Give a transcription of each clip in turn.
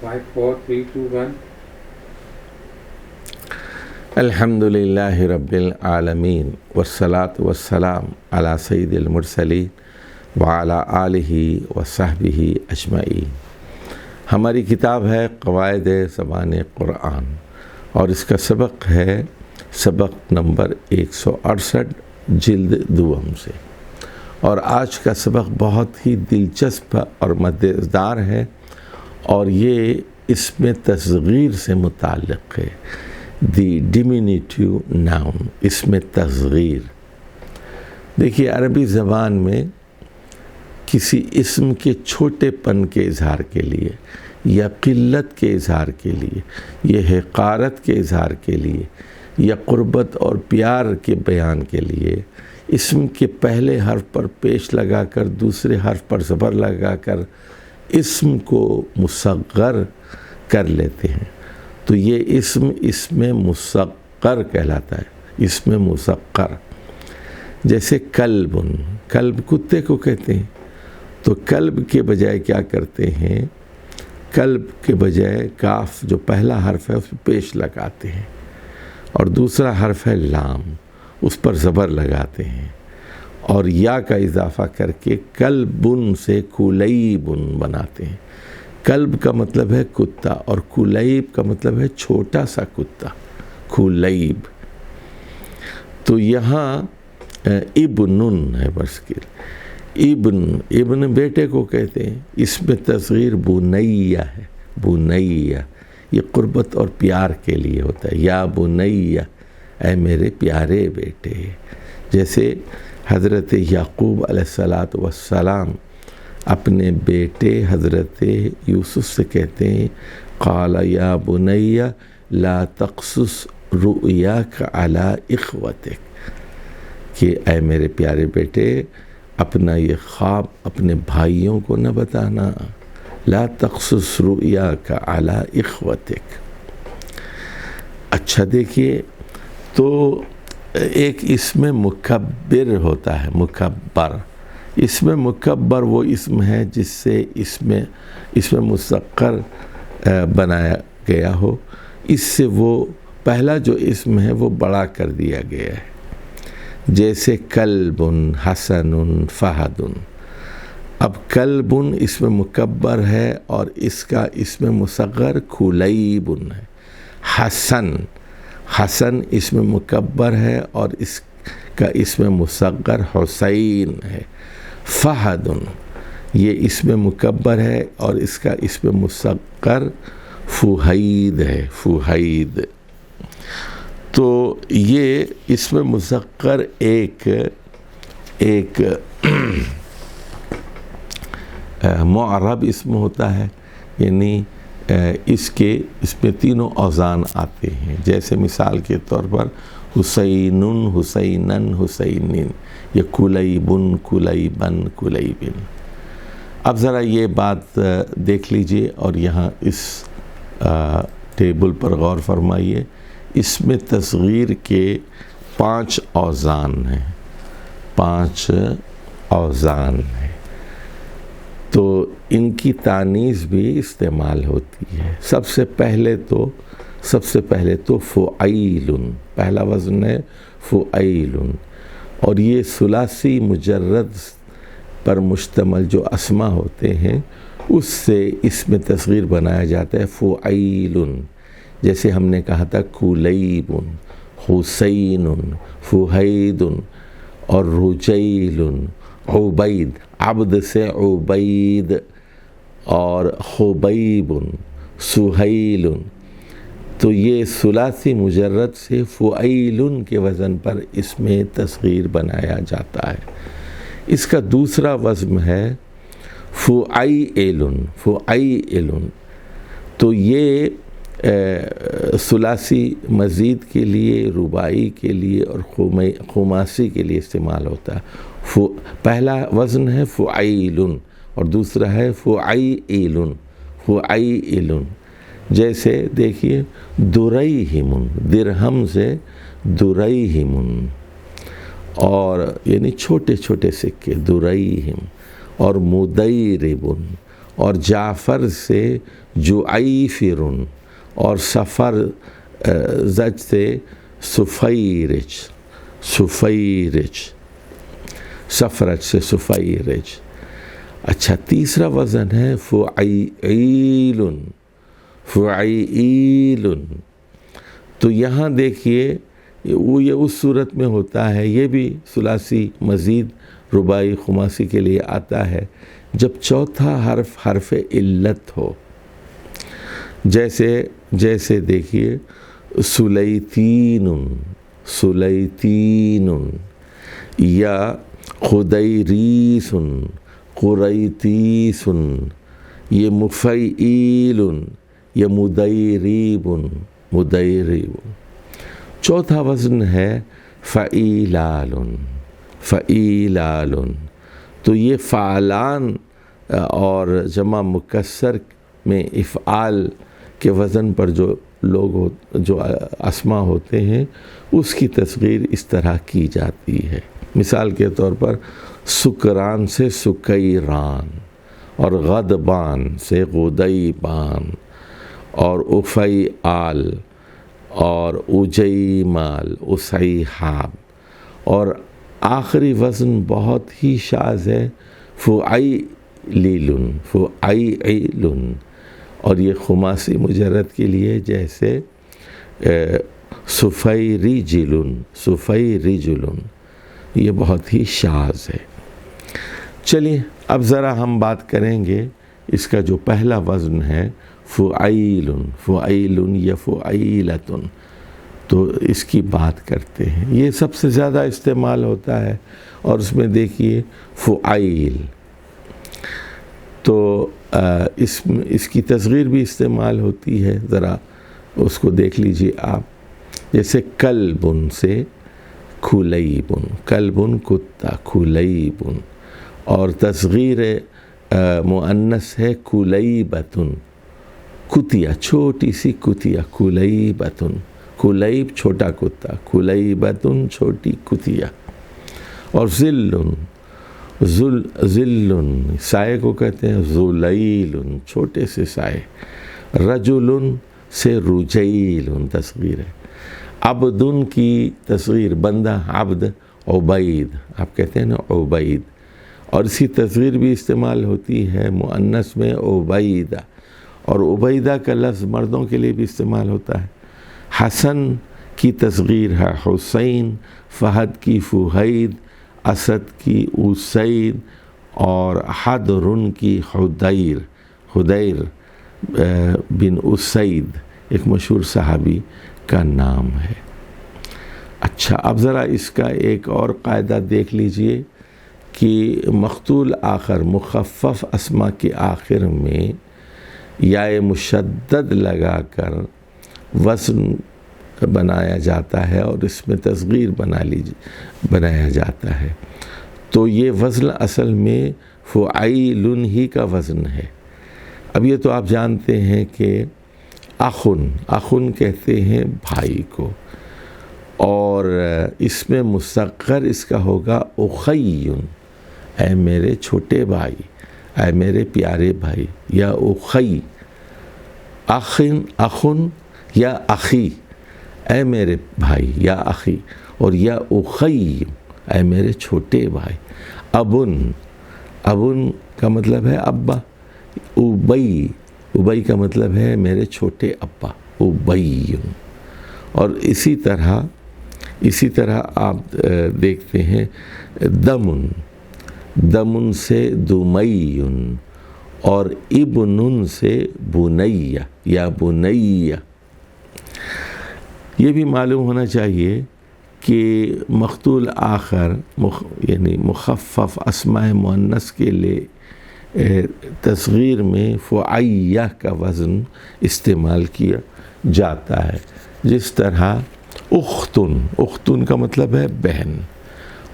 5, 4, 3, 2, 1. الحمدللہ رب العالمین والصلاة والسلام علی سید المرسلین وعلی آلہ وصحبہ اجمعین۔ ہماری کتاب ہے قواعد زبان قرآن اور اس کا سبق ہے سبق نمبر 168 جلد دوم سے، اور آج کا سبق بہت ہی دلچسپ اور مزیدار ہے اور یہ اس میں تصغیر سے متعلق ہے۔ دی ڈیمینیٹیو ناؤن، اس میں تصغیر۔ دیکھیے عربی زبان میں کسی اسم کے چھوٹے پن کے اظہار کے لیے یا قلت کے اظہار کے لیے یا حقارت کے اظہار کے لیے یا قربت اور پیار کے بیان کے لیے اسم کے پہلے حرف پر پیش لگا کر دوسرے حرف پر زبر لگا کر اسم کو مصغر کر لیتے ہیں، تو یہ اسم مصغر کہلاتا ہے، اسم مصغر۔ جیسے کلب، کلب کتے کو کہتے ہیں، تو کلب کے بجائے کیا کرتے ہیں، کلب کے بجائے کاف جو پہلا حرف ہے اس پہ پیش لگاتے ہیں، اور دوسرا حرف ہے لام، اس پر زبر لگاتے ہیں اور یا کا اضافہ کر کے کلبن سے کلیبن بناتے ہیں۔ کلب کا مطلب ہے کتا اور کلیب کا مطلب ہے چھوٹا سا کتا، کلیب۔ تو یہاں ابنن ہے برسکر، ابن بیٹے کو کہتے ہیں، اس میں تصغیر بنیہ ہے، بنیہ، یہ قربت اور پیار کے لیے ہوتا ہے، یا بنیہ، اے میرے پیارے بیٹے۔ جیسے حضرت یعقوب علیہ السلام اپنے بیٹے حضرت یوسف سے کہتے ہیں، قال یا بنی لا تقصص رؤیاک علی اخوتک، کہ اے میرے پیارے بیٹے اپنا یہ خواب اپنے بھائیوں کو نہ بتانا، لا تقصص رؤیاک علی اخوتک۔ اچھا دیکھیے، تو ایک اسم مکبر ہوتا ہے، مکبر۔ اسم مکبر وہ اسم ہے جس سے اسم مصغر بنایا گیا ہو، اس سے وہ پہلا جو اسم ہے وہ بڑا کر دیا گیا ہے۔ جیسے کلب، حسن، فہد۔ اب کلب اسم مکبر ہے اور اس کا اسم مصغر کلیب ہے۔ حسن اسم مکبر ہے اور اس کا اسم مصغر حسین ہے۔ فہد یہ اسم مکبر ہے اور اس کا اسم مصغر فہید ہے، فہید۔ تو یہ اسم مصغر ایک معرب اسم ہوتا ہے، یعنی اس میں تینوں اوزان آتے ہیں۔ جیسے مثال کے طور پر حسین، حسینن، حسینین، یا کلیبن، کلیبن، کلیبن۔ اب ذرا یہ بات دیکھ لیجئے اور یہاں اس ٹیبل پر غور فرمائیے۔ اس میں تصغیر کے 5 اوزان ہیں، 5 اوزان ہیں، تو ان کی تانیث بھی استعمال ہوتی ہے۔ سب سے پہلے تو فعیل، پہلا وزن ہے فعیل، اور یہ ثلاثی مجرد پر مشتمل جو اسما ہوتے ہیں اس سے اس میں تصغیر بنایا جاتا ہے، فعیل۔ جیسے ہم نے کہا تھا کلیب، حسین، فہید اور رجیل، عبید، عبد سے عبید، اور خبیب، سہیل۔ تو یہ ثلاثی مجرد سے فعیل کے وزن پر اس میں تصغیر بنایا جاتا ہے۔ اس کا دوسرا وزن ہے فعیل، فعیل۔ تو یہ ثلاثی مزید کے لیے، رباعی کے لیے اور خماسی کے لیے استعمال ہوتا ہے۔ پہلا وزن ہے فعیل اور دوسرا ہے فعیل، فعیل۔ جیسے دیکھیے دریہم، درہم سے دریہم، اور یعنی چھوٹے چھوٹے سکے، دریہم، اور مدیرب، اور جعفر سے جعیفر، اور سفر زج سے سفیرج، سفیرج، سفرج سے سفیرج۔ اچھا، تیسرا وزن ہے فعیل، فعیل۔ تو یہاں دیکھیے وہ یہ اس صورت میں ہوتا ہے، یہ بھی ثلاثی مزید رباعی خماسی کے لیے آتا ہے جب چوتھا حرف حرف علت ہو، جیسے دیکھیے سلیطین، سلیطین، یا خدیریس، قریتیس، یہ مفعیل یا مدیریب، مدیریب۔ چوتھا وزن ہے فعیلال، فعیلال۔ تو یہ فعلان اور جمع مکسر میں افعال کے وزن پر جو اسما ہوتے ہیں اس کی تصغیر اس طرح کی جاتی ہے۔ مثال کے طور پر سکران سے سکیران، اور غضبان سے غدیبان، اور افعال، اور اجیمال، اسیحاب۔ اور آخری وزن بہت ہی شاذ ہے، فعیل، فعیل، اور یہ خماسی مجرد کے لیے جیسے سفیرجل، سفیرجل، یہ بہت ہی شاذ ہے۔ چلیے اب ذرا ہم بات کریں گے اس کا جو پہلا وزن ہے فعیل، فعیل یا فعیلۃ، تو اس کی بات کرتے ہیں۔ یہ سب سے زیادہ استعمال ہوتا ہے، اور اس میں دیکھیے فعیل، تو اس کی تصغیر بھی استعمال ہوتی ہے، ذرا اس کو دیکھ لیجئے آپ۔ جیسے کلب سے کھلیب، کلب کتا، کھلیب، اور تصغیر مؤنث ہے کلیبۃ، کتیا، چھوٹی سی کتیا، کلیبۃ، کلیب چھوٹا کتا، کلیبۃ چھوٹی کتیا۔ اور ذل، ذل سائے کو کہتے ہیں ذلیل، چھوٹے سے سائے۔ رجل سے رجیل تصغیر ہے۔ عبد کی تصغیر بندہ، عبد، عبید، آپ کہتے ہیں نا عبید، اور اسی تصغیر بھی استعمال ہوتی ہے مؤنث میں عبیدہ، اور عبیدہ کا لفظ مردوں کے لیے بھی استعمال ہوتا ہے۔ حسن کی تصغیر ہے حسین، فہد کی فہید، اسد کی اسید، اور حدر کی حدیر، حدیر بن اسید ایک مشہور صحابی کا نام ہے۔ اچھا، اب ذرا اس کا ایک اور قاعدہ دیکھ لیجئے کہ مقتول آخر مخفف اسما کے آخر میں یا مشدد لگا کر وزن بنایا جاتا ہے، اور اس میں تصغیر بنایا جاتا ہے، تو یہ وزن اصل میں فعیل ہی کا وزن ہے۔ اب یہ تو آپ جانتے ہیں کہ اخن، اخن کہتے ہیں بھائی کو، اور اس میں مصغر اس کا ہوگا اخیٌ، اے میرے چھوٹے بھائی، اے میرے پیارے بھائی، یا اخی، اخن یا اخی، اے میرے بھائی یا اخی، اور یا اخی، اے میرے چھوٹے بھائی۔ ابن، ابن کا مطلب ہے ابا۔ ابی، ابی کا مطلب ہے میرے چھوٹے ابا، ابی۔ اور اسی طرح آپ دیکھتے ہیں دمن، دمن سے دمی، اور ابن سے بنیہ یا بنیہ۔ یہ بھی معلوم ہونا چاہیے کہ مقتول آخر یعنی مخفف اسماء مؤنث کے لیے تصغیر میں فعیہ کا وزن استعمال کیا جاتا ہے، جس طرح اختن، اختن کا مطلب ہے بہن،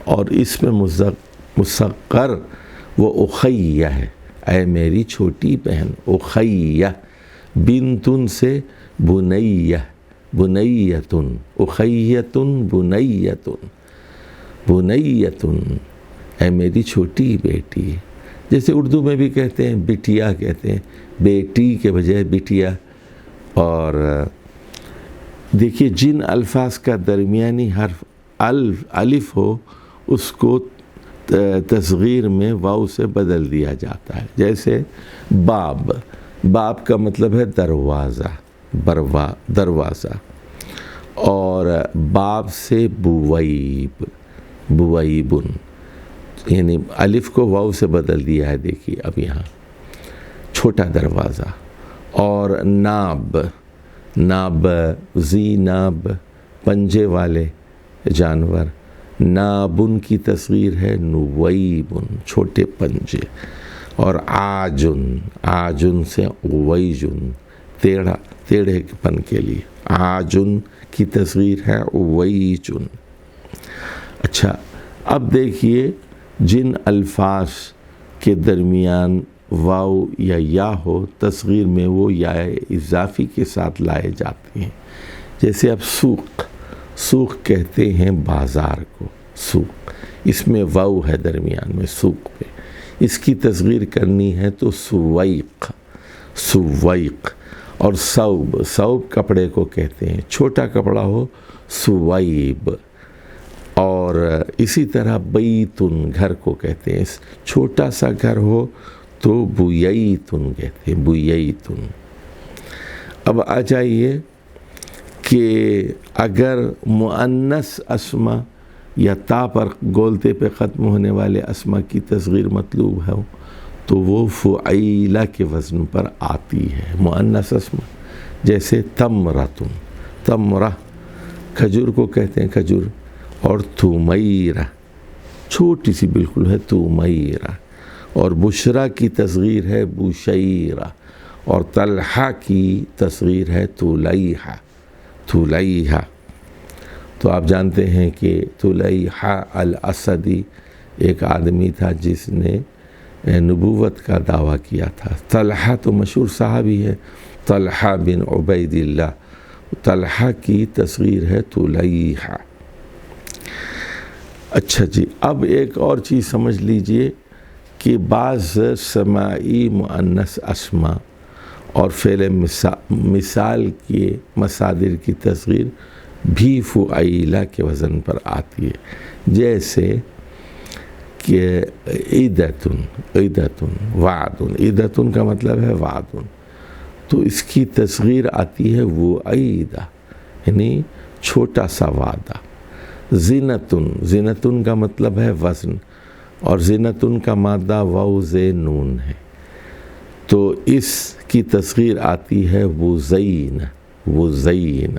اور اس میں مصغر وہ اخیہ ہے، اے میری چھوٹی بہن، اخیہ۔ بنتن سے بنیہ، بنیتن، اخیتن بنیتن، بنیتن، اے میری چھوٹی بیٹی، جیسے اردو میں بھی کہتے ہیں بٹیا کہتے ہیں، بیٹی کے بجائے بٹیا۔ اور دیکھیے جن الفاظ کا درمیانی حرف الف ہو اس کو تصغیر میں واو سے بدل دیا جاتا ہے، جیسے باب، باب کا مطلب ہے دروازہ، دروازہ، اور باب سے بویب، بویبن، یعنی الف کو واو سے بدل دیا ہے، دیکھیے اب یہاں چھوٹا دروازہ۔ اور ناب، ناب ذی ناب، پنجے والے جانور، نابن کی تصغیر ہے نویبن، چھوٹے پنجے۔ اور آجن، آجن سے اویجن، ٹیڑھے پن کے لیے، آجن کی تصغیر ہے اویجن۔ اچھا اب دیکھیے جن الفاظ کے درمیان واو یا ہو تصغیر میں وہ یا اضافی کے ساتھ لائے جاتے ہیں، جیسے اب سوق، سوق کہتے ہیں بازار کو، سوق، اس میں واو ہے درمیان میں سوق پہ، اس کی تصغیر کرنی ہے تو سویق، سویق۔ اور ثوب، ثوب کپڑے کو کہتے ہیں، چھوٹا کپڑا ہو سویب۔ اور اسی طرح بیتن، گھر کو کہتے ہیں، چھوٹا سا گھر ہو تو بیتن کہتے ہیں، بیتن۔ اب آ جائیے کہ اگر مؤنث اسما یا تا پر گولتے پہ ختم ہونے والے اسما کی تصغیر مطلوب ہے تو وہ فعیلہ کے وزن پر آتی ہے، مؤنث اسما، جیسے تمرتن، تمرہ کھجور کو کہتے ہیں کھجور۔ اور تمیرہ چھوٹی سی بالکل ہے تمیرہ۔ اور بشرا کی تصغیر ہے بشیرہ۔ اور طلحہ کی تصغیر ہے طلیحہ، طلیحہ۔ تو آپ جانتے ہیں کہ طلیحہ الاسدی ایک آدمی تھا جس نے نبوت کا دعویٰ کیا تھا۔ طلحہ تو مشہور صحابی ہے، طلحہ بن عبید اللہ، طلحہ کی تصغیر ہے طلیحہ۔ اچھا جی، اب ایک اور چیز سمجھ لیجئے کہ بعض سماعی مؤنث اسما اور فعل مثال کے مصادر کی تصغیر بھی فعیلہ کے وزن پر آتی ہے، جیسے کہ عیدتن، عیدتن، وعدن، عیدتن کا مطلب ہے وعدن، تو اس کی تصغیر آتی ہے وعیدہ، یعنی چھوٹا سا وعدہ۔ زینتن، زینتن کا مطلب ہے وزن، اور زینتن کا مادہ واو زے نون ہے، تو اس کی تصغیر آتی ہے وزین، وزین۔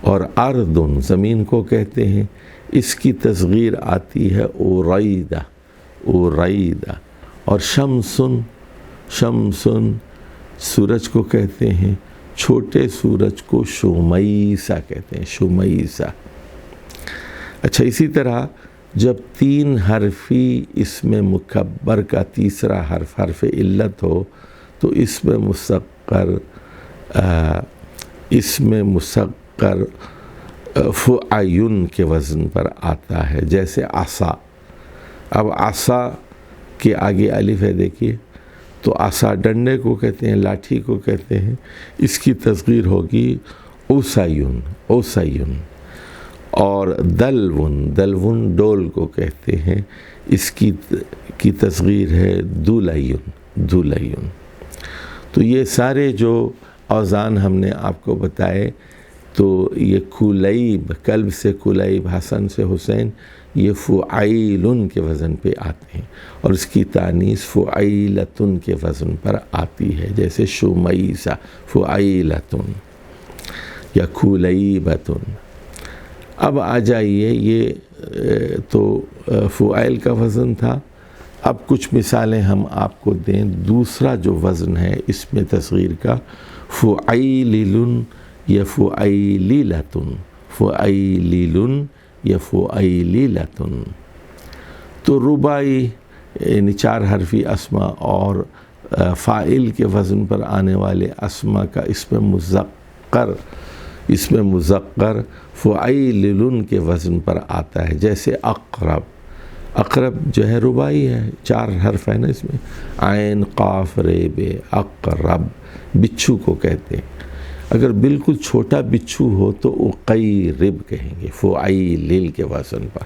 اور اردن، زمین کو کہتے ہیں، اس کی تصغیر آتی ہے اوریدہ، اوریدہ۔ اور شمسن، شمسن سورج کو کہتے ہیں، چھوٹے سورج کو شمیسہ کہتے ہیں، شمیسہ۔ اچھا اسی طرح جب تین حرفی اسم مکبر کا تیسرا حرف حرف علت ہو تو اسم مسقر فعین کے وزن پر آتا ہے، جیسے عصا۔ اب عصا کے آگے الف ہے دیکھیے، تو عصا ڈنڈے کو کہتے ہیں، لاٹھی کو کہتے ہیں، اس کی تصغیر ہوگی اوسیون، اوسیون۔ اور دلون، دلون ڈول کو کہتے ہیں، اس کی تصغیر ہے دولیون، دولیون۔ تو یہ سارے جو اوزان ہم نے آپ کو بتائے، تو یہ کلیب، کلب سے کلیب، حسن سے حسین، یہ فعیلن کے وزن پہ آتے ہیں، اور اس کی تانیث فعیلتن کے وزن پر آتی ہے، جیسے شمیسہ، فعیلتن یا کلیبتن۔ اب آ جائیے، یہ تو فعیل کا وزن تھا۔ اب کچھ مثالیں ہم آپ کو دیں۔ دوسرا جو وزن ہے اس میں تصغیر کا، فعیلن یا فعیلیلتن، فعیلیلن یا فعیلیلتن۔ تو رباعی یعنی چار حرفی اسما اور فاعل کے وزن پر آنے والے اسما کا اسم مذکر فعیلن کے وزن پر آتا ہے، جیسے اقرب، اقرب جو ہے رباعی ہے، 4 حرف ہے نا اس میں، عین قاف رے بے، اقرب، بچھو کو کہتے ہیں۔ اگر بالکل چھوٹا بچھو ہو تو اقیرب کہیں گے، فعیل کے وزن پر۔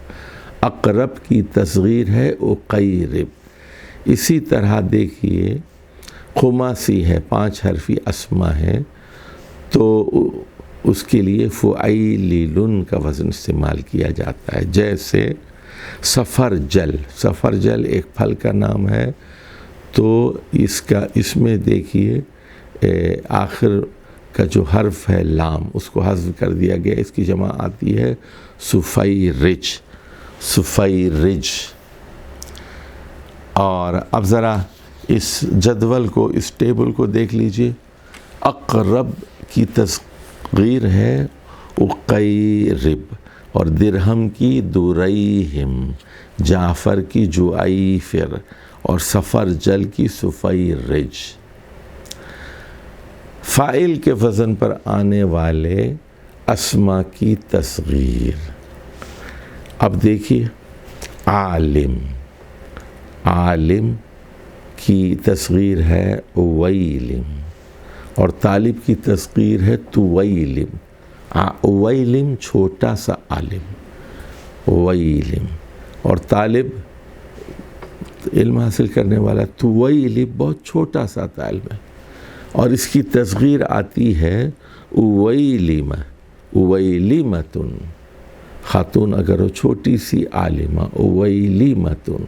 اقرب کی تصغیر ہے اقیرب۔ اسی طرح دیکھیے خماسی ہے، 5 حرفی اسما ہے، تو اس کے لیے فعیل کا وزن استعمال کیا جاتا ہے۔ جیسے سفرجل، سفرجل ایک پھل کا نام ہے، تو اس میں دیکھیے آخر کا جو حرف ہے لام، اس کو حذف کر دیا گیا، اس کی جمع آتی ہے سفیرج، سفیرج۔ اور اب ذرا اس جدول کو، اس ٹیبل کو دیکھ لیجئے۔ اقرب کی تصغیر ہے اقیرب، اور درہم کی دریہم، جعفر کی جعیفر، اور سفرجل کی سفیرج۔ فاعل کے وزن پر آنے والے اسما کی تصغیر، اب دیکھیے عالم، عالم کی تصغیر ہے اویلم، اور طالب کی تصغیر ہے تویلم۔ اویلم چھوٹا سا عالم، اویلم، اور طالب علم حاصل کرنے والا، تویلم بہت چھوٹا سا طالب ہے، اور اس کی تصغیر آتی ہے اویلمہ، اویلمتن، خاتون اگر ہو چھوٹی سی عالمہ، اویلمتن۔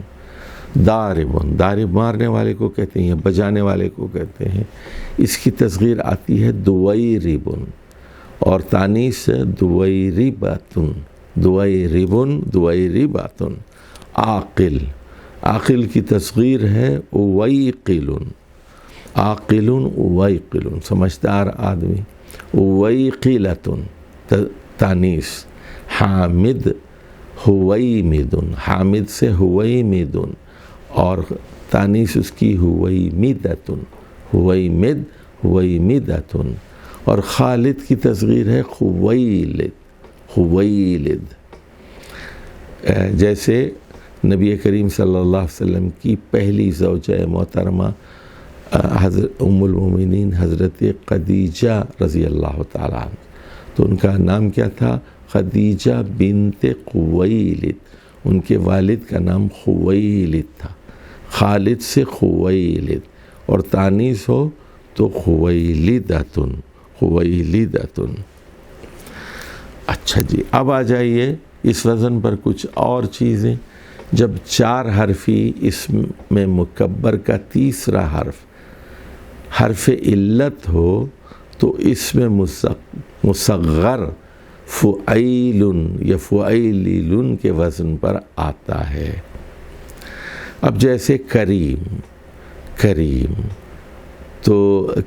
داربن، دارب مارنے والے کو کہتے ہیں یا بجانے والے کو کہتے ہیں، اس کی تصغیر آتی ہے دویربن، اور تانیث دویرباتن، دویربن، دویرباتن۔ عاقل، عاقل کی تصغیر ہے اویقلن، عاقلن اویقلن، سمجھدار آدمی، اویقلتن، تانیث۔ حامد ہویمدن، حامد سے ہویمدن، اور تانیث اس کی ہویمدتن، ہویمد، ہویمدتن۔ اور خالد کی تصغیر ہے خویلد، خویلد۔ جیسے نبی کریم صلی اللہ علیہ وسلم کی پہلی زوجہ محترمہ حضرت ام المومنین حضرت خدیجہ رضی اللہ تعالیٰ عنہ، تو ان کا نام کیا تھا؟ خدیجہ بنت خویلد، ان کے والد کا نام خویلد تھا۔ خالد سے خویلد، اور تانیث ہو تو خویلدتن، خویلدتن۔ اچھا جی، اب آ جائیے اس وزن پر کچھ اور چیزیں۔ جب 4 حرفی اسم میں مکبر کا تیسرا حرف حرف علت ہو تو اس میں مصغر فعیل یا فعیلن کے وزن پر آتا ہے۔ اب جیسے کریم، کریم، تو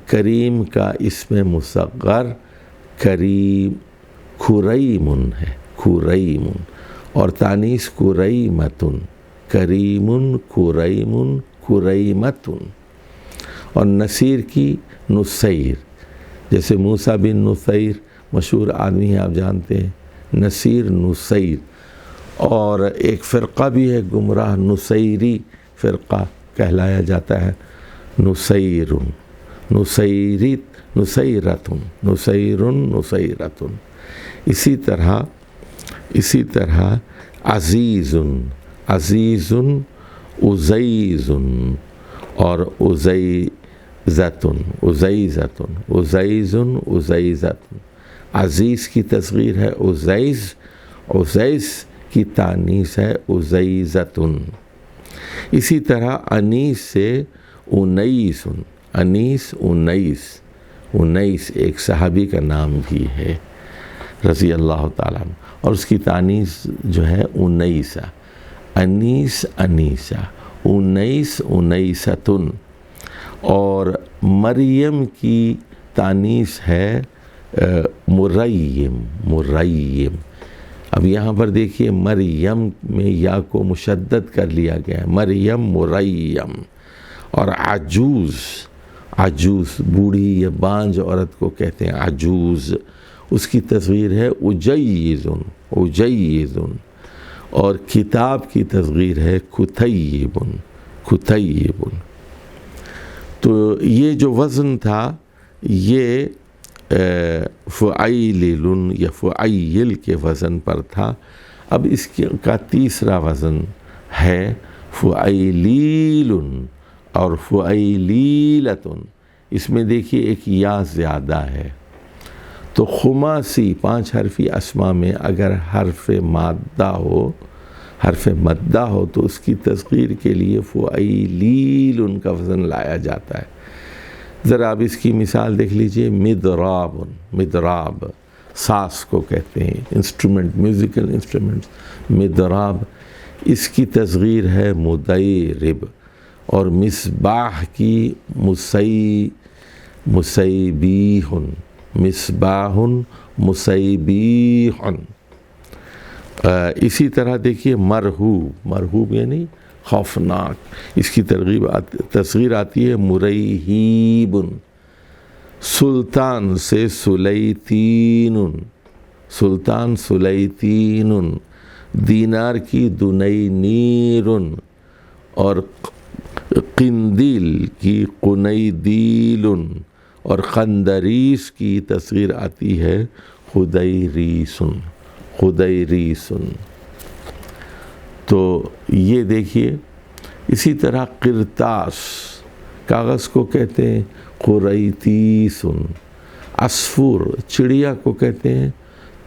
کریم کا اسم مصغر کریم، کریمن ہے، کریمن، اور تانیث کریمتن، کریمن، کریمن، کریمتن۔ اور نصیر کی نصیر، جیسے موسیٰ بن نصیر مشہور آدمی ہیں، آپ جانتے ہیں، نصیر، نصیر۔ اور ایک فرقہ بھی ہے گمراہ، نصیری فرقہ کہلایا جاتا ہے، نصیرن، نصیرت، نصیرتن، نصیرن، نصیرتن۔ اسی طرح عزیزن، عزیزن، عزیزن، اور عزیزتن، عزیزتن، عزیزن، عزیزتن۔ عزیز کی تصغیر ہے عزیز، عزیز کی تانیث ہے عزیزتن۔ اسی طرح انیس سے انیسن، انیس، انیس، انیس ایک صحابی کا نام بھی ہے رضی اللہ تعالیٰ عنہ، اور اس کی تانیث جو ہے انیسہ، انیس، انیسہ، انیس، انیستن۔ اور مریم کی تانیث ہے مریم، مریم۔ اب یہاں پر دیکھیے مریم میں یا کو مشدد کر لیا گیا ہے، مریم، مریم۔ اور عجوز، عجوز بوڑھی یا بانج عورت کو کہتے ہیں عجوز، اس کی تصغیر ہے اجیزن، اجیزن۔ اور کتاب کی تصغیر ہے کتیب، کتیب۔ تو یہ جو وزن تھا یہ فعیل یا فعیل کے وزن پر تھا۔ اب اس کا تیسرا وزن ہے فعیلیل اور فعیلیلۃ۔ اس میں دیکھیے ایک یا زیادہ ہے۔ تو خماسی 5 حرفی اسما میں اگر حرف مادہ ہو تو اس کی تصغیر کے لیے فعیلیل کا وزن لایا جاتا ہے۔ ذرا اب اس کی مثال دیکھ لیجئے، مدراب، مدراب ساز کو کہتے ہیں، انسٹرومنٹ، میوزیکل انسٹرومنٹ، مدراب، اس کی تصغیر ہے مدیرب، اور مصباح کی مسیبیح، مصباح مسیبیح۔ اسی طرح دیکھیے مرہوب، مرہوب یعنی خوفناک، اس کی تصغیر آتی ہے مریہیب۔ سلطان سے سلیطین، سلطان سلیطین، دینار کی دنینیر، اور قندیل کی قنیدیل، اور قندریس کی تصغیر آتی ہے خدیریسن، خدیریسن۔ تو یہ دیکھیے، اسی طرح قرطاس، کاغذ کو کہتے ہیں قریطیسن، عصفور چڑیا کو کہتے ہیں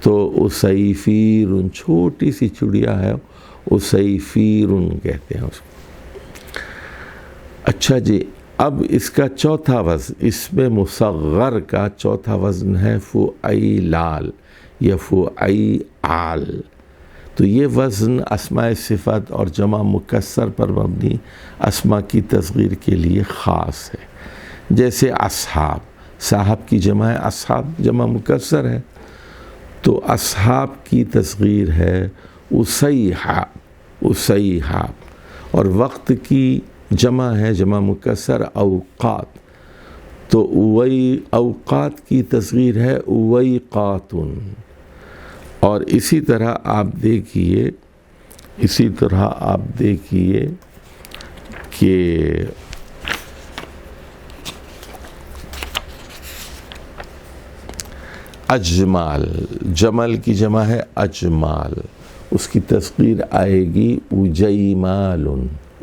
تو اسیفیر، چھوٹی سی چڑیا ہے اسیفیر کہتے ہیں اس کو۔ اچھا جی، اب اس کا چوتھا وزن، اس میں مصغر کا چوتھا وزن ہے فعیلال یا فعیعال۔ تو یہ وزن اسماء صفت اور جمع مکسر پر مبنی اسماء کی تصغیر کے لیے خاص ہے۔ جیسے اصحاب، صاحب کی جمع ہے اصحاب، جمع مکسر ہے، تو اصحاب کی تصغیر ہے اسیحاب، اسیحاب۔ اور وقت کی جمع ہے جمع مکسر اوقات، تو اوقات کی تصغیر ہے اویقاتن۔ اور اسی طرح آپ دیکھیے کہ اجمال، جمل کی جمع ہے اجمال، اس کی تصغیر آئے گی اجیمال،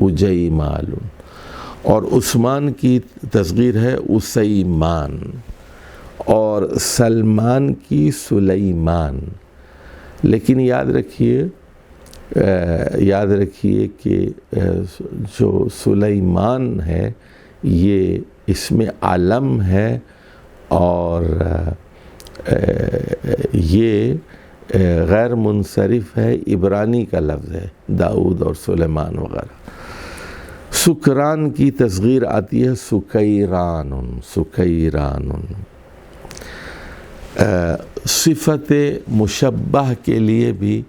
اجیمال۔ اور عثمان کی تصغیر ہے اسیمان، اور سلمان کی سلیمان۔ لیکن یاد رکھیے کہ جو سلیمان ہے یہ اس میں علم ہے، اور یہ غیر منصرف ہے، عبرانی کا لفظ ہے، داؤد اور سلیمان وغیرہ۔ سکران کی تصغیر آتی ہے سکیران، سکیران۔ صفت مشبہ کے لیے بھی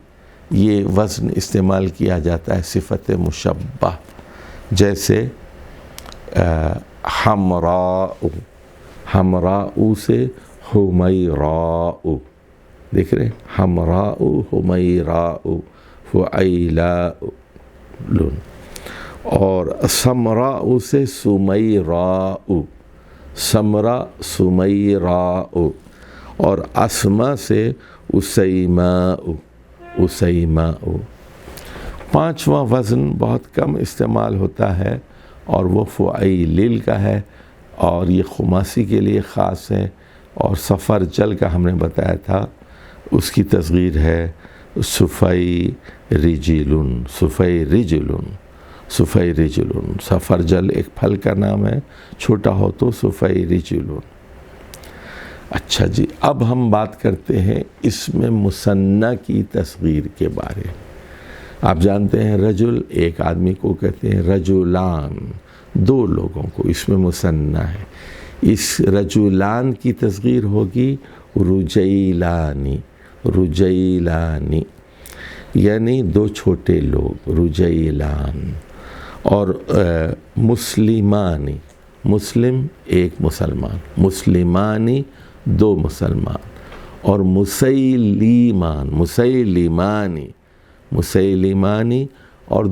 یہ وزن استعمال کیا جاتا ہے، صفت مشبہ، جیسے حمراء، حمراء سے حمیراء، دیکھ رہے ہیں، حمراء حمیراء فعیلاء۔ اور سمراء سے سمیراء، سمراء سمیراء۔ اور اسما سے اسیماء، اسیماء۔ پانچواں وزن بہت کم استعمال ہوتا ہے اور وہ فعیلیل کا ہے، اور یہ خماسی کے لیے خاص ہے۔ اور سفر جل کا ہم نے بتایا تھا، اس کی تصغیر ہے صفی رجلن، صفی رجلن، صفی رجلن۔ سفر جل ایک پھل کا نام ہے، چھوٹا ہو تو صفی رجلن۔ اچھا جی، اب ہم بات کرتے ہیں اسم مثنیٰ کی تصغیر کے بارے۔ آپ جانتے ہیں رجل ایک آدمی کو کہتے ہیں، رجلان 2 لوگوں کو اسم مثنیٰ ہے۔ اس رجلان کی تصغیر ہوگی رجیلانی، رجیلانی، یعنی 2 چھوٹے لوگ، رجیلان۔ اور مسلمانی، مسلم ایک مسلمان، مسلمانی 2 مسلمان۔ اور مسیلیمان، مسیلیمانی مسیلمانی اور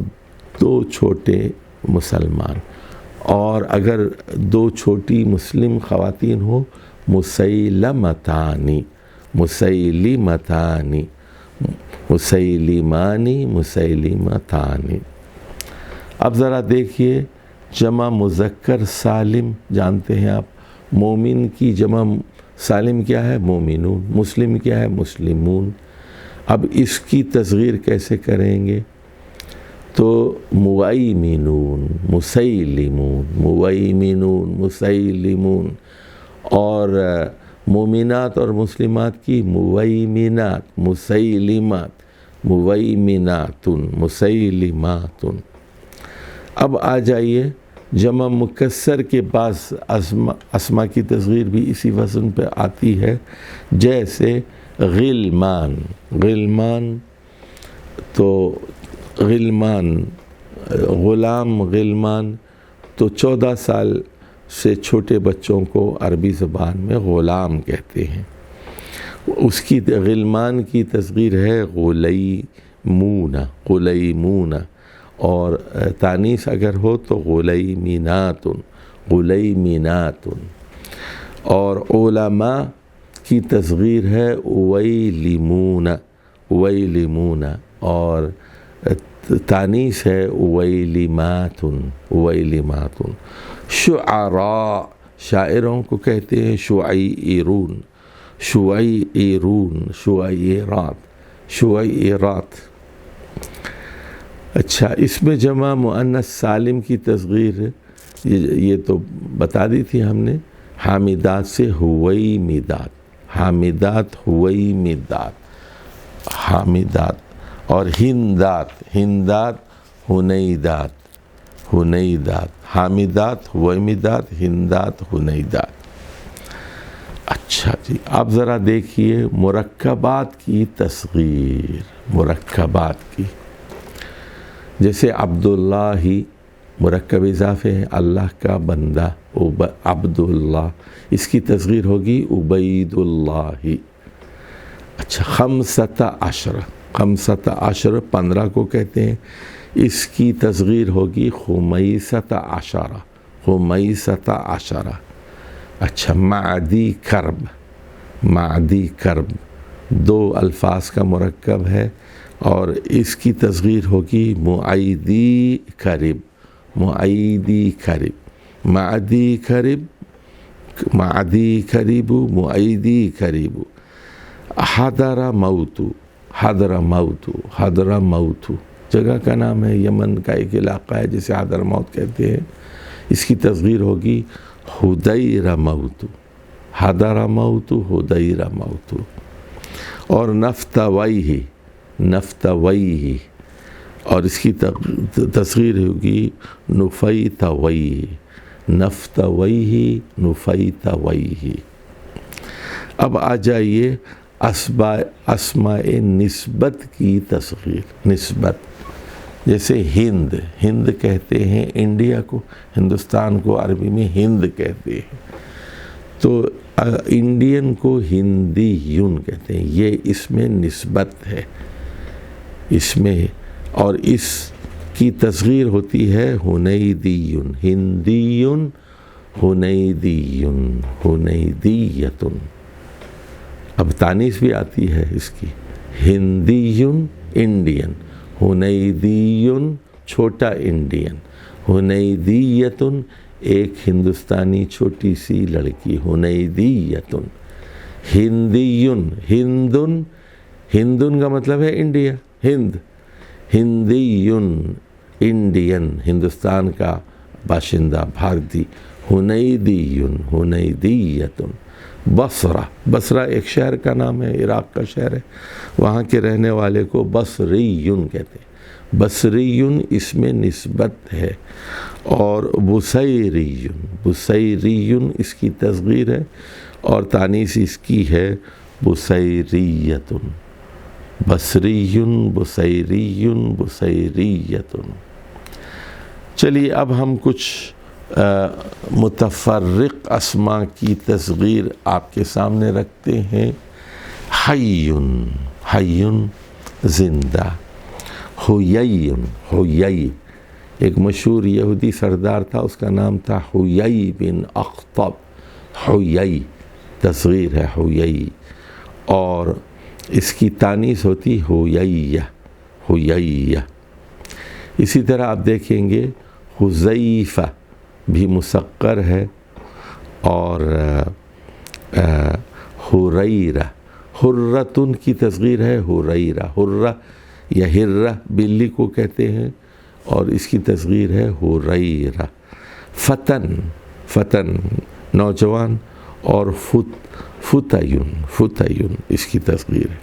2 چھوٹے مسلمان، اور اگر 2 چھوٹی مسلم خواتین ہو مسیلمتانی، مسیلمتانی، مسیلمانی، مسیلمتانی۔ اب ذرا دیکھیے جمع مذکر سالم جانتے ہیں آپ، مومن کی جمع سالم کیا ہے؟ مومنون، مسلم کیا ہے؟ مسلمون۔ اب اس کی تصغیر کیسے کریں گے؟ تو مویمنون، مسیلمون، مویمنون، مسیلمون، اور مومنات اور مسلمات کی مویمنات، مسیلمات، مویمناتن، مسیلماتن۔ اب آ جائیے جمع مکسر کے بعض اسما کی تصغیر بھی اسی وزن پہ آتی ہے، جیسے غلمان، غلمان تو غلمان، غلام، غلمان تو 14 سال سے چھوٹے بچوں کو عربی زبان میں غلام کہتے ہیں۔ اس کی غلمان کی تصغیر ہے غلیمون، غلیمون، اور تانیث اگر ہو تو غلیمینات، غلیمینات، اور علماء کی تصغیر ہے اویلمون، اویلمون، اور تانیث ہے اویلمات، اویلمات۔ شعراء، شاعروں کو کہتے ہیں شعیرون، شعیرون، شعیرات، شعیرات۔ اچھا، اس میں جمع مؤنث سالم کی تصغیر یہ تو بتا دی تھی ہم نے، حامدات سے ہویمدات، حامدات، ہویمدات، حامدات، اور ہندات، ہندات، ہنیدات، ہنیدات، حامدات، ہویمدات، ہندات، ہنیدات۔ اچھا جی، اب ذرا دیکھیے مرکبات کی تصغیر، مرکبات کی، جیسے عبداللہ، مرکب اضافے ہے، اللہ کا بندہ، عبداللہ، اس کی تصغیر ہوگی عبید اللہ۔ اچھا، 15، 15 15 کو کہتے ہیں، اس کی تصغیر ہوگی خمیسۃ عشرہ، خمیسۃ عشرہ۔ اچھا، معدی کرب، معدی کرب 2 الفاظ کا مرکب ہے، اور اس کی تصغیر ہوگی معیدی کرب، معیدی کرب، معدی کرب، معدی کرب، معیدی کرب۔ حضر موت، حضر موت، حضر موت جگہ کا نام ہے، یمن کا ایک علاقہ ہے جسے حضر موت کہتے ہیں، اس کی تصغیر ہوگی حدیر موت، حضر موت، حدیر موت۔ اور نفتویہ، نفتویہ، اور اس کی تصغیر ہوگی نفیتویہ، نفتویہ، نفیتویہ۔ اب آ جائیے اسماء نسبت کی تصغیر، نسبت، جیسے ہند، ہند کہتے ہیں انڈیا کو، ہندوستان کو عربی میں ہند کہتے ہیں، تو انڈین کو ہندیون کہتے ہیں، یہ اس میں نسبت ہے اس میں، اور اس کی تصغیر ہوتی ہے ہنیدیون، ہندیون، ہنیدیون، ہنیدیتن۔ اب تانیث بھی آتی ہے اس کی، ہندیون انڈین، ہنیدیون چھوٹا انڈین، ہنیدیتن ایک ہندوستانی چھوٹی سی لڑکی، ہنیدیتن۔ ہندیون، ہندن، ہندن کا مطلب ہے انڈیا، ہند، ہندیون انڈین، ہندوستان کا باشندہ، بھارتی، ہنیدیون، ہنیدیتن۔ بصرہ، بصرہ ایک شہر کا نام ہے، عراق کا شہر ہے، وہاں کے رہنے والے کو بصریون کہتے ہیں، بصریون اس میں نسبت ہے۔ اور بصیریون، بصیریون اس کی تصغیر ہے، اور تانیث اس کی ہے بصیریتن، بصریون، بصیریون، بصیریتن۔ چلیے اب ہم کچھ متفرق اسماء کی تصغیر آپ کے سامنے رکھتے ہیں۔ حیٌ، حیٌ زندہ، حیی ایک مشہور یہودی سردار تھا، اس کا نام تھا حیی بن اخطب. حیی تصغیر ہے حیی، اور اس کی تانیث ہوتی حییہ. اسی طرح آپ دیکھیں گے حذیفہ بھی مسقر ہے، اور حریرہ، حرۃن کی تصغیر ہے حریرہ. حرہ یا ہرہ بلی کو کہتے ہیں، اور اس کی تصغیر ہے حریرہ. فتن نوجوان، اور فتیون اس کی تصغیر ہے.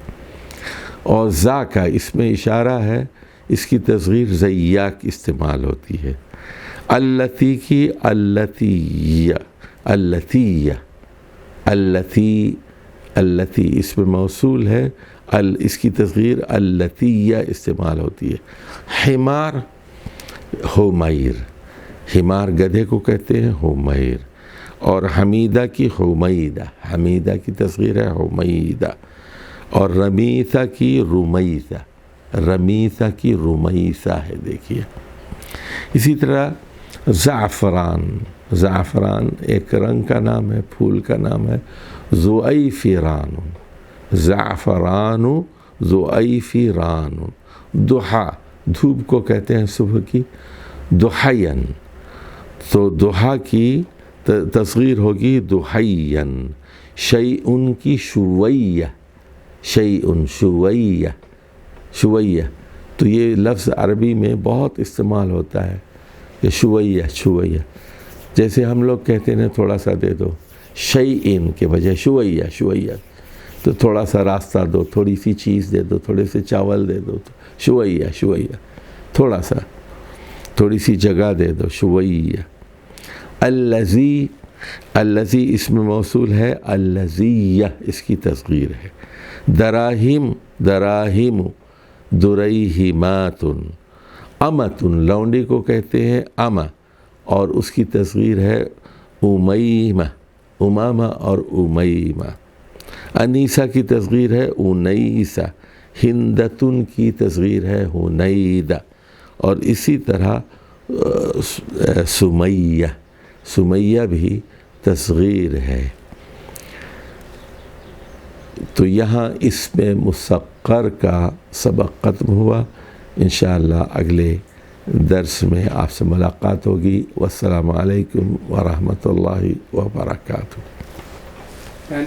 اور ذاکا اس میں اشارہ ہے، اس کی تصغیر زیاک استعمال ہوتی ہے. اللتی کی اللتی اس میں موصول ہے، اس کی تصغیر اللتیہ استعمال ہوتی ہے. حمار حمار گدھے کو کہتے ہیں حمیر. اور حمیدہ کی حمیدہ کی تصغیر ہے حمیدہ. اور رمیثہ کی رمیثہ ہے. دیکھیے اسی طرح زعفران ایک رنگ کا نام ہے، پھول کا نام ہے. زعفران زعفران. ضحیٰ دھوپ کو کہتے ہیں صبح کی. ضحین تو ضحیٰ کی تصغیر ہوگی ضحین. شیئن کی شویہ شویہ. تو یہ لفظ عربی میں بہت استعمال ہوتا ہے کہ شویہ. جیسے ہم لوگ کہتے ہیں تھوڑا سا دے دو، شیئن کے بجائے شویہ. تو تھوڑا سا راستہ دو، تھوڑی سی چیز دے دو، تھوڑے سے چاول دے دو، شویہ. تھوڑا سا تھوڑی سی جگہ دے دو، شویہ. الذی اس میں موصول ہے، الذیہ اس کی تصغیر ہے. دراہم دریہمات. امۃ لونڈی کو کہتے ہیں اما، اور اس کی تصغیر ہے امامہ اور امیمہ. انیسہ کی تصغیر ہے انیسہ. ہندتن کی تصغیر ہے ہنیدہ. اور اسی طرح سمیہ بھی تصغیر ہے. تو یہاں اس میں مسقر کا سبق ختم ہوا. انشاءاللہ اگلے درس میں آپ سے ملاقات ہوگی. والسلام علیکم ورحمۃ اللہ وبرکاتہ.